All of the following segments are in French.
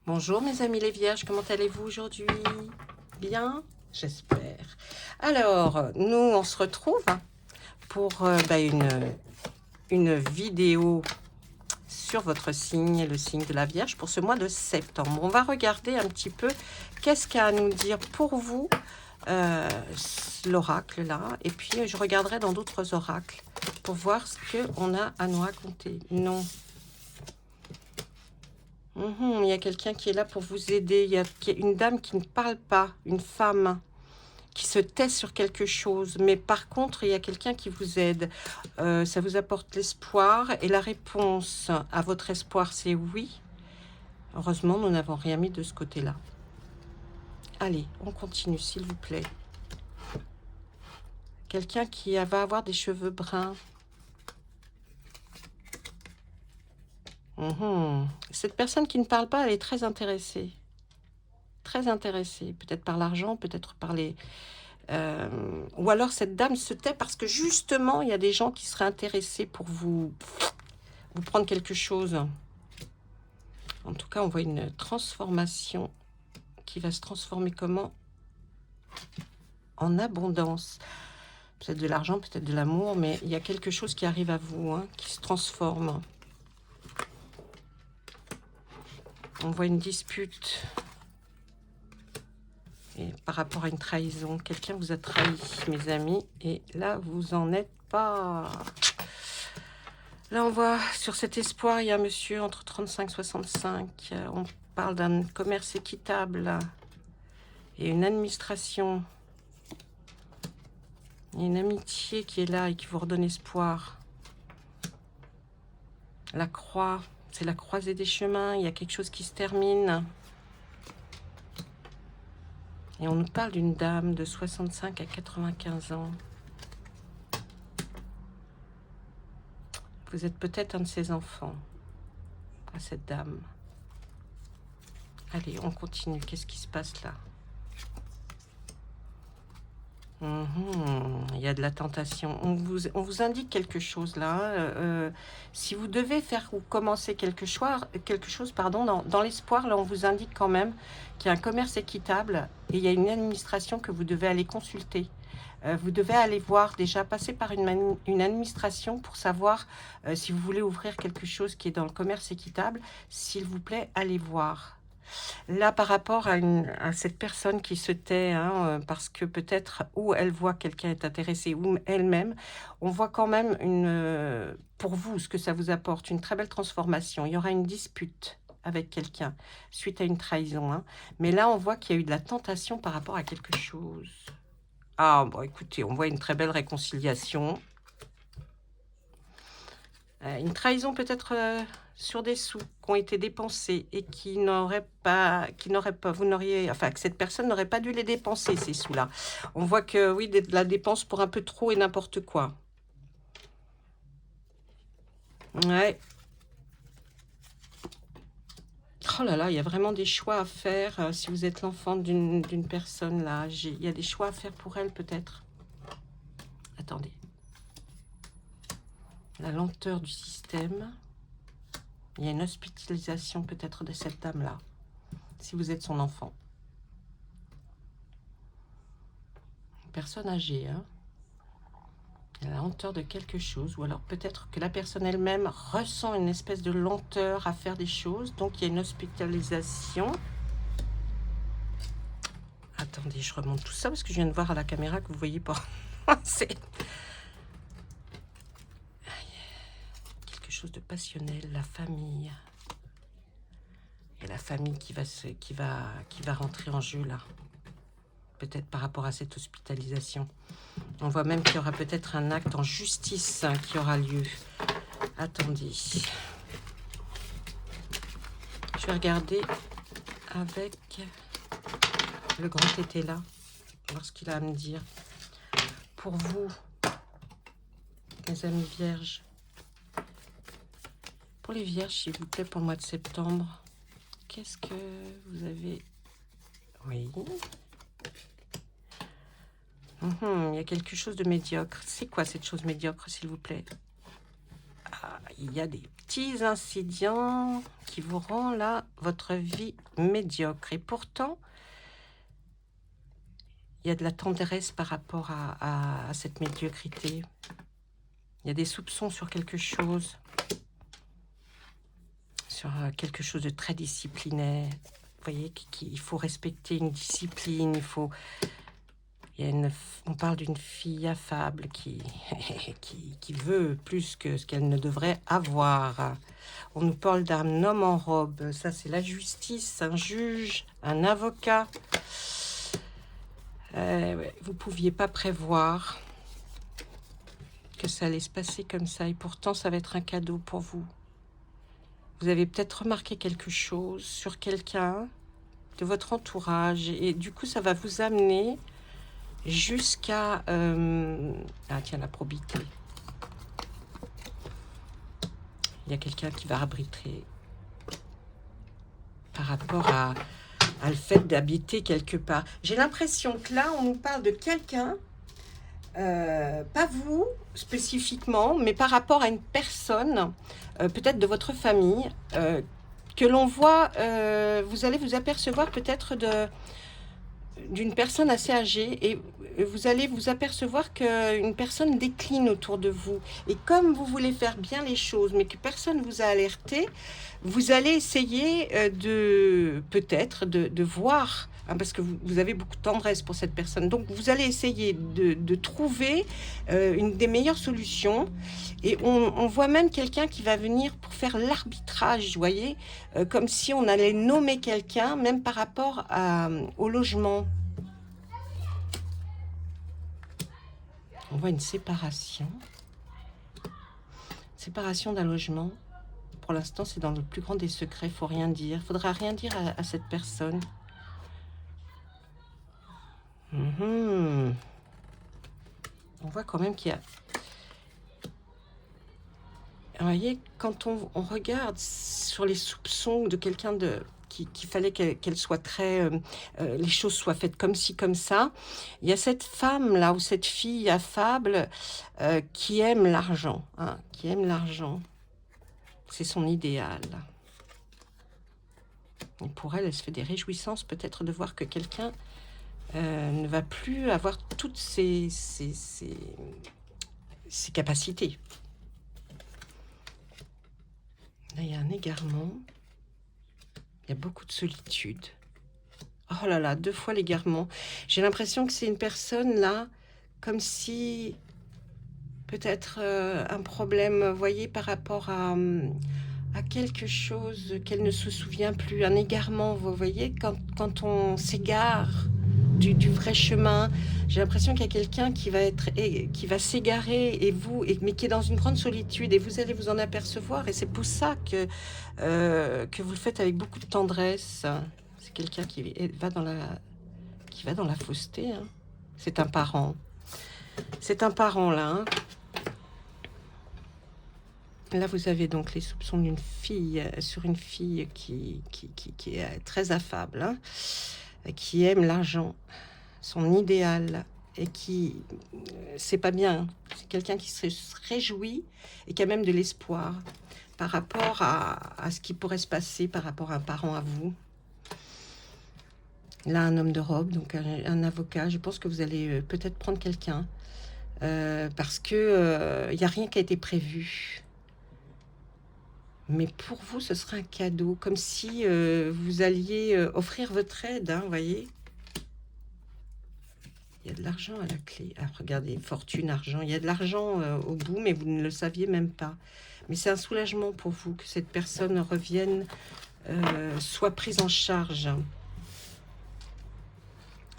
Bonjour mes amis les vierges, comment allez-vous aujourd'hui? Bien? J'espère. Alors, nous on se retrouve pour une vidéo sur votre signe, le signe de la Vierge, pour ce mois de septembre. On va regarder un petit peu qu'est-ce qu'a à nous dire pour vous l'oracle là, et puis je regarderai dans d'autres oracles pour voir ce qu'on a à nous raconter. Non. Il y a quelqu'un qui est là pour vous aider. Il y a une dame qui ne parle pas, une femme qui se tait sur quelque chose. Mais par contre, il y a quelqu'un qui vous aide. Ça vous apporte l'espoir. Et la réponse à votre espoir, c'est oui. Heureusement, nous n'avons rien mis de ce côté-là. Allez, on continue, s'il vous plaît. Quelqu'un qui va avoir des cheveux bruns. Cette personne qui ne parle pas, elle est très intéressée. Très intéressée. Peut-être par l'argent, peut-être par les... ou alors cette dame se tait parce que justement, il y a des gens qui seraient intéressés pour vous prendre quelque chose. En tout cas, on voit une transformation qui va se transformer comment? En abondance. Peut-être de l'argent, peut-être de l'amour, mais il y a quelque chose qui arrive à vous, qui se transforme. On voit une dispute. Et par rapport à une trahison. Quelqu'un vous a trahi, mes amis, et là, vous en êtes pas... Là, on voit sur cet espoir, il y a un monsieur entre 35 et 65. On parle d'un commerce équitable et une administration. Il y a une amitié qui est là et qui vous redonne espoir. La croix, c'est la croisée des chemins. Il y a quelque chose qui se termine. Et on nous parle d'une dame de 65 à 95 ans. Vous êtes peut-être un de ses enfants, à cette dame. Allez, on continue. Qu'est-ce qui se passe là? Il y a de la tentation. On vous indique quelque chose là. Si vous devez faire ou commencer quelque chose pardon, dans l'espoir, là, on vous indique quand même qu'il y a un commerce équitable et il y a une administration que vous devez aller consulter. Vous devez aller voir, déjà passer par une administration pour savoir si vous voulez ouvrir quelque chose qui est dans le commerce équitable. S'il vous plaît, allez voir. Là, par rapport à cette personne qui se tait, parce que peut-être ou elle voit quelqu'un est intéressé ou elle-même, on voit quand même pour vous, ce que ça vous apporte, une très belle transformation. Il y aura une dispute avec quelqu'un suite à une trahison. Mais là, on voit qu'il y a eu de la tentation par rapport à quelque chose. Ah, bon, écoutez, on voit une très belle réconciliation. Une trahison peut-être sur des sous qui ont été dépensés et qui n'auraient pas, vous n'auriez, enfin que cette personne n'aurait pas dû les dépenser, ces sous-là. On voit que oui, de la dépense pour un peu trop et n'importe quoi. Ouais. Oh là là, il y a vraiment des choix à faire si vous êtes l'enfant d'une personne là. Il y a des choix à faire pour elle peut-être. Attendez. La lenteur du système. Il y a une hospitalisation peut-être de cette dame-là, si vous êtes son enfant. Une personne âgée, la lenteur de quelque chose, ou alors peut-être que la personne elle-même ressent une espèce de lenteur à faire des choses, donc il y a une hospitalisation. Attendez, je remonte tout ça parce que je viens de voir à la caméra que vous voyez pas. C'est quelque chose de passionnel, la famille. Et la famille qui va rentrer en jeu là. Peut-être par rapport à cette hospitalisation. On voit même qu'il y aura peut-être un acte en justice qui aura lieu. Attendez. Je vais regarder avec le grand tété là. Voir ce qu'il a à me dire. Pour vous, mes amis vierges. Pour les vierges, s'il vous plaît, pour le mois de septembre. Qu'est-ce que vous avez? Oui. Il y a quelque chose de médiocre. C'est quoi cette chose médiocre, s'il vous plaît? il y a des petits incidents qui vous rendent là votre vie médiocre. Et pourtant, il y a de la tendresse par rapport à cette médiocrité. Il y a des soupçons sur quelque chose. Sur quelque chose de très disciplinaire. Vous voyez qu'il faut respecter une discipline, il faut... on parle d'une fille affable qui, qui veut plus que ce qu'elle ne devrait avoir. On nous parle d'un homme en robe, ça c'est la justice, un juge, un avocat. Ouais, vous ne pouviez pas prévoir que ça allait se passer comme ça, et pourtant ça va être un cadeau pour vous. Vous avez peut-être remarqué quelque chose sur quelqu'un de votre entourage, et du coup ça va vous amener jusqu'à... Ah tiens, la probité. Il y a quelqu'un qui va arbitrer par rapport à le fait d'habiter quelque part. J'ai l'impression que là, on nous parle de quelqu'un, pas vous spécifiquement, mais par rapport à une personne, peut-être de votre famille, que l'on voit, vous allez vous apercevoir peut-être d'une personne assez âgée, et vous allez vous apercevoir qu'une personne décline autour de vous. Et comme vous voulez faire bien les choses, mais que personne ne vous a alerté, vous allez essayer peut-être de voir, hein, parce que vous avez beaucoup de tendresse pour cette personne. Donc vous allez essayer de trouver une des meilleures solutions. Et on voit même quelqu'un qui va venir pour faire l'arbitrage, vous voyez, comme si on allait nommer quelqu'un, même par rapport au logement. On voit une séparation. Séparation d'un logement. Pour l'instant, c'est dans le plus grand des secrets, il ne faut rien dire. Il ne faudra rien dire à cette personne. On voit quand même qu'il y a... Vous voyez, quand on regarde sur les soupçons de quelqu'un qu'il fallait qu'elle soit très... les choses soient faites comme ci, comme ça, il y a cette femme-là, ou cette fille affable, qui aime l'argent. Hein, qui aime l'argent. C'est son idéal. Et pour elle, elle se fait des réjouissances peut-être de voir que quelqu'un ne va plus avoir toutes ses capacités. Là, il y a un égarement. Il y a beaucoup de solitude. Oh là là, 2 fois l'égarement. J'ai l'impression que c'est une personne là, comme si peut-être un problème, vous voyez, par rapport à quelque chose qu'elle ne se souvient plus. Un égarement, vous voyez, quand on s'égare du vrai chemin. J'ai l'impression qu'il y a quelqu'un qui va s'égarer, mais qui est dans une grande solitude, et vous allez vous en apercevoir, et c'est pour ça que vous le faites avec beaucoup de tendresse. C'est quelqu'un qui va dans la fausseté. Hein. C'est un parent. C'est un parent là. Hein. Là, vous avez donc les soupçons d'une fille, sur une fille qui est très affable, hein, qui aime l'argent, son idéal, et qui, c'est pas bien, c'est quelqu'un qui se réjouit et qui a même de l'espoir par rapport à ce qui pourrait se passer par rapport à un parent à vous. Là, un homme de robe, donc un avocat. Je pense que vous allez peut-être prendre quelqu'un, parce que il n'y a rien qui a été prévu. Mais pour vous, ce sera un cadeau, comme si vous alliez offrir votre aide, hein, vous voyez. Il y a de l'argent à la clé. Ah, regardez, fortune, argent. Il y a de l'argent au bout, mais vous ne le saviez même pas. Mais c'est un soulagement pour vous que cette personne revienne, soit prise en charge.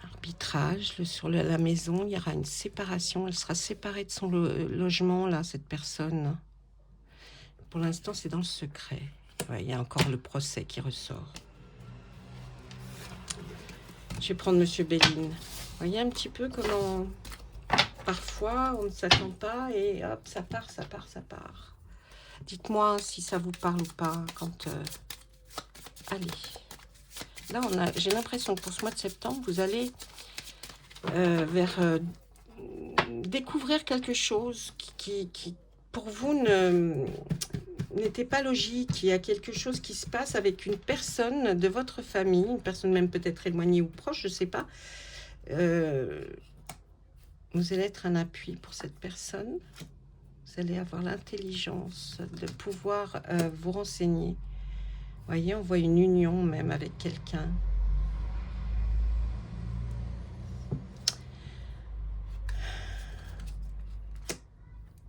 Arbitrage, sur la maison, il y aura une séparation. Elle sera séparée de son logement, là, cette personne. Pour l'instant, c'est dans le secret. Ouais, il y a encore le procès qui ressort. Je vais prendre Monsieur Béline. Vous voyez un petit peu comment, parfois, on ne s'attend pas et hop, ça part, ça part, ça part. Dites-moi si ça vous parle ou pas quand... Allez. Là, j'ai l'impression que pour ce mois de septembre, vous allez découvrir quelque chose qui pour vous n'était pas logique. Il y a quelque chose qui se passe avec une personne de votre famille, une personne même peut-être éloignée ou proche, je ne sais pas. Vous allez être un appui pour cette personne. Vous allez avoir l'intelligence de pouvoir vous renseigner. Vous voyez, on voit une union même avec quelqu'un.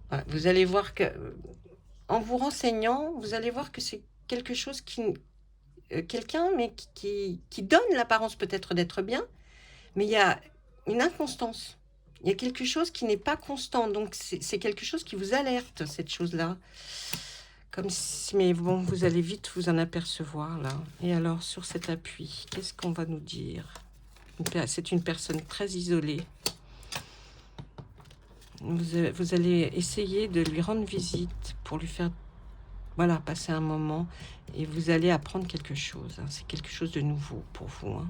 Voilà, vous allez voir que, en vous renseignant, vous allez voir que c'est quelque chose qui... quelqu'un, mais qui donne l'apparence peut-être d'être bien, mais il y a une inconstance. Il y a quelque chose qui n'est pas constant, donc c'est quelque chose qui vous alerte, cette chose-là. Comme si, mais bon, vous allez vite vous en apercevoir, là. Et alors, sur cet appui, qu'est-ce qu'on va nous dire? C'est une personne très isolée. Vous allez essayer de lui rendre visite pour lui faire, voilà, passer un moment. Et vous allez apprendre quelque chose. Hein. C'est quelque chose de nouveau pour vous. Hein.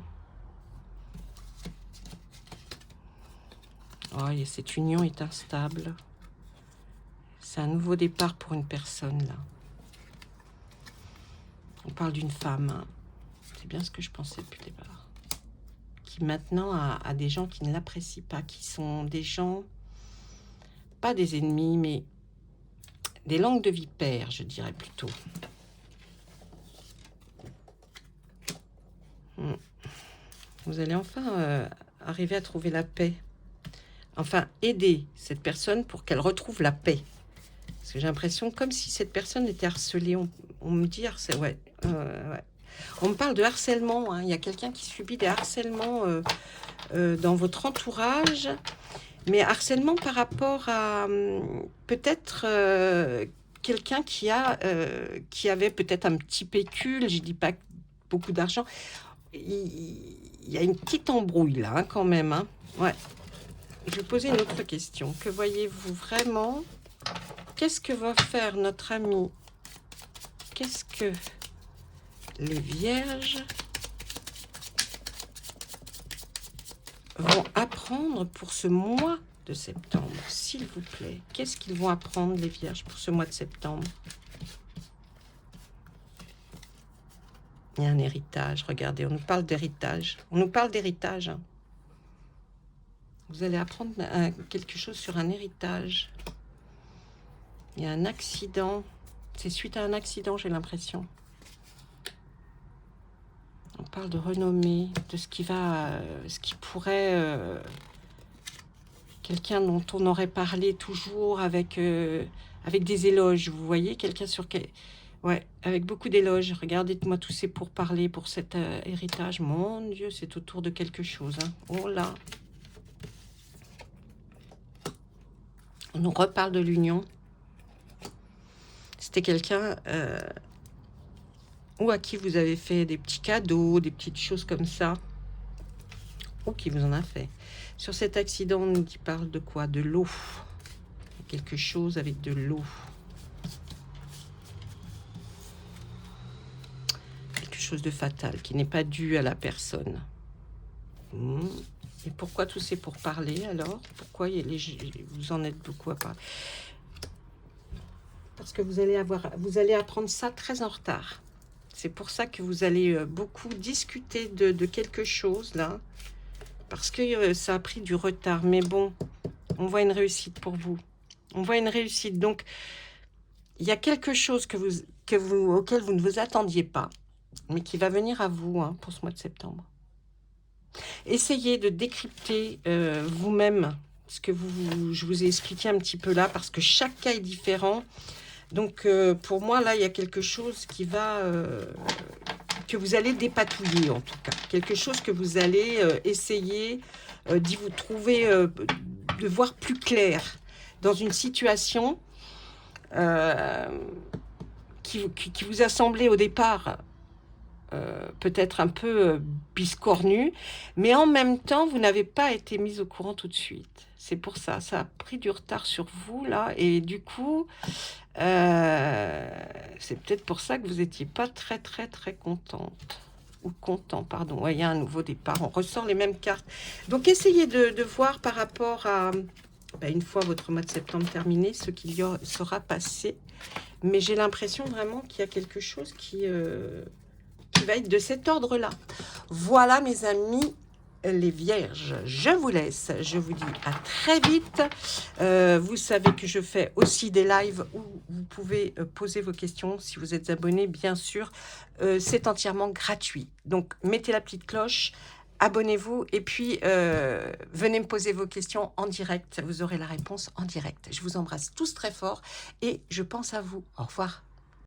Oh, et cette union est instable. C'est un nouveau départ pour une personne, là. On parle d'une femme. Hein. C'est bien ce que je pensais depuis le départ. Qui maintenant a des gens qui ne l'apprécient pas, qui sont des gens, pas des ennemis, mais des langues de vipère, je dirais plutôt. Vous allez enfin arriver à trouver la paix. Enfin, aider cette personne pour qu'elle retrouve la paix. Parce que j'ai l'impression comme si cette personne était harcelée. On me dit, ouais. On me parle de harcèlement. Hein. Il y a quelqu'un qui subit des harcèlements dans votre entourage. Mais harcèlement par rapport à peut-être quelqu'un qui avait peut-être un petit pécule. Je ne dis pas beaucoup d'argent. Il y a une petite embrouille là, hein, quand même. Hein. Ouais. Je vais poser une autre question. Que voyez-vous vraiment? Qu'est-ce que va faire notre ami? Qu'est-ce que les vierges vont apprendre pour ce mois de septembre? S'il vous plaît, qu'est-ce qu'ils vont apprendre, les vierges, pour ce mois de septembre? Il y a un héritage. Regardez, on nous parle d'héritage. On nous parle d'héritage. Hein. Vous allez apprendre quelque chose sur un héritage. Il y a un accident. C'est suite à un accident, j'ai l'impression. On parle de renommée, de ce qui pourrait... quelqu'un dont on aurait parlé toujours avec des éloges. Vous voyez, quelqu'un sur... Ouais, avec beaucoup d'éloges. Regardez-moi tous ces pourparlers pour cet héritage. Mon Dieu, c'est autour de quelque chose. Hein. Oh là. On nous reparle de l'union. C'était quelqu'un ou à qui vous avez fait des petits cadeaux, des petites choses comme ça. Ou qui vous en a fait. Sur cet accident, on nous parle de quoi? De l'eau. Quelque chose avec de l'eau. Quelque chose de fatal qui n'est pas dû à la personne. Et pourquoi tous ces pourparlers alors? Pourquoi vous en êtes beaucoup à parler? Parce que vous allez apprendre ça très en retard. C'est pour ça que vous allez beaucoup discuter de quelque chose là. Parce que ça a pris du retard. Mais bon, on voit une réussite pour vous. On voit une réussite. Donc, il y a quelque chose auquel vous ne vous attendiez pas, mais qui va venir à vous hein, pour ce mois de septembre. Essayez de décrypter vous-même ce que je vous ai expliqué un petit peu là, parce que chaque cas est différent. Donc, pour moi, là, il y a quelque chose qui va... que vous allez dépatouiller, en tout cas. Quelque chose que vous allez essayer d'y vous trouver, de voir plus clair dans une situation qui vous a semblé au départ peut-être un peu biscornu, mais en même temps, vous n'avez pas été mise au courant tout de suite. C'est pour ça, ça a pris du retard sur vous, là, et du coup, c'est peut-être pour ça que vous n'étiez pas très, très, très contente. Ou content, pardon. Ouais, il y a un nouveau départ, on ressort les mêmes cartes. Donc, essayez de voir par rapport à une fois votre mois de septembre terminé, ce qu'il y sera passé. Mais j'ai l'impression vraiment qu'il y a quelque chose qui va être de cet ordre-là. Voilà mes amis les vierges, je vous laisse, je vous dis à très vite. Vous savez que je fais aussi des lives où vous pouvez poser vos questions si vous êtes abonné, bien sûr. C'est entièrement gratuit, donc mettez la petite cloche, abonnez-vous et puis venez me poser vos questions en direct, vous aurez la réponse en direct. Je vous embrasse tous très fort et je pense à vous. Au revoir.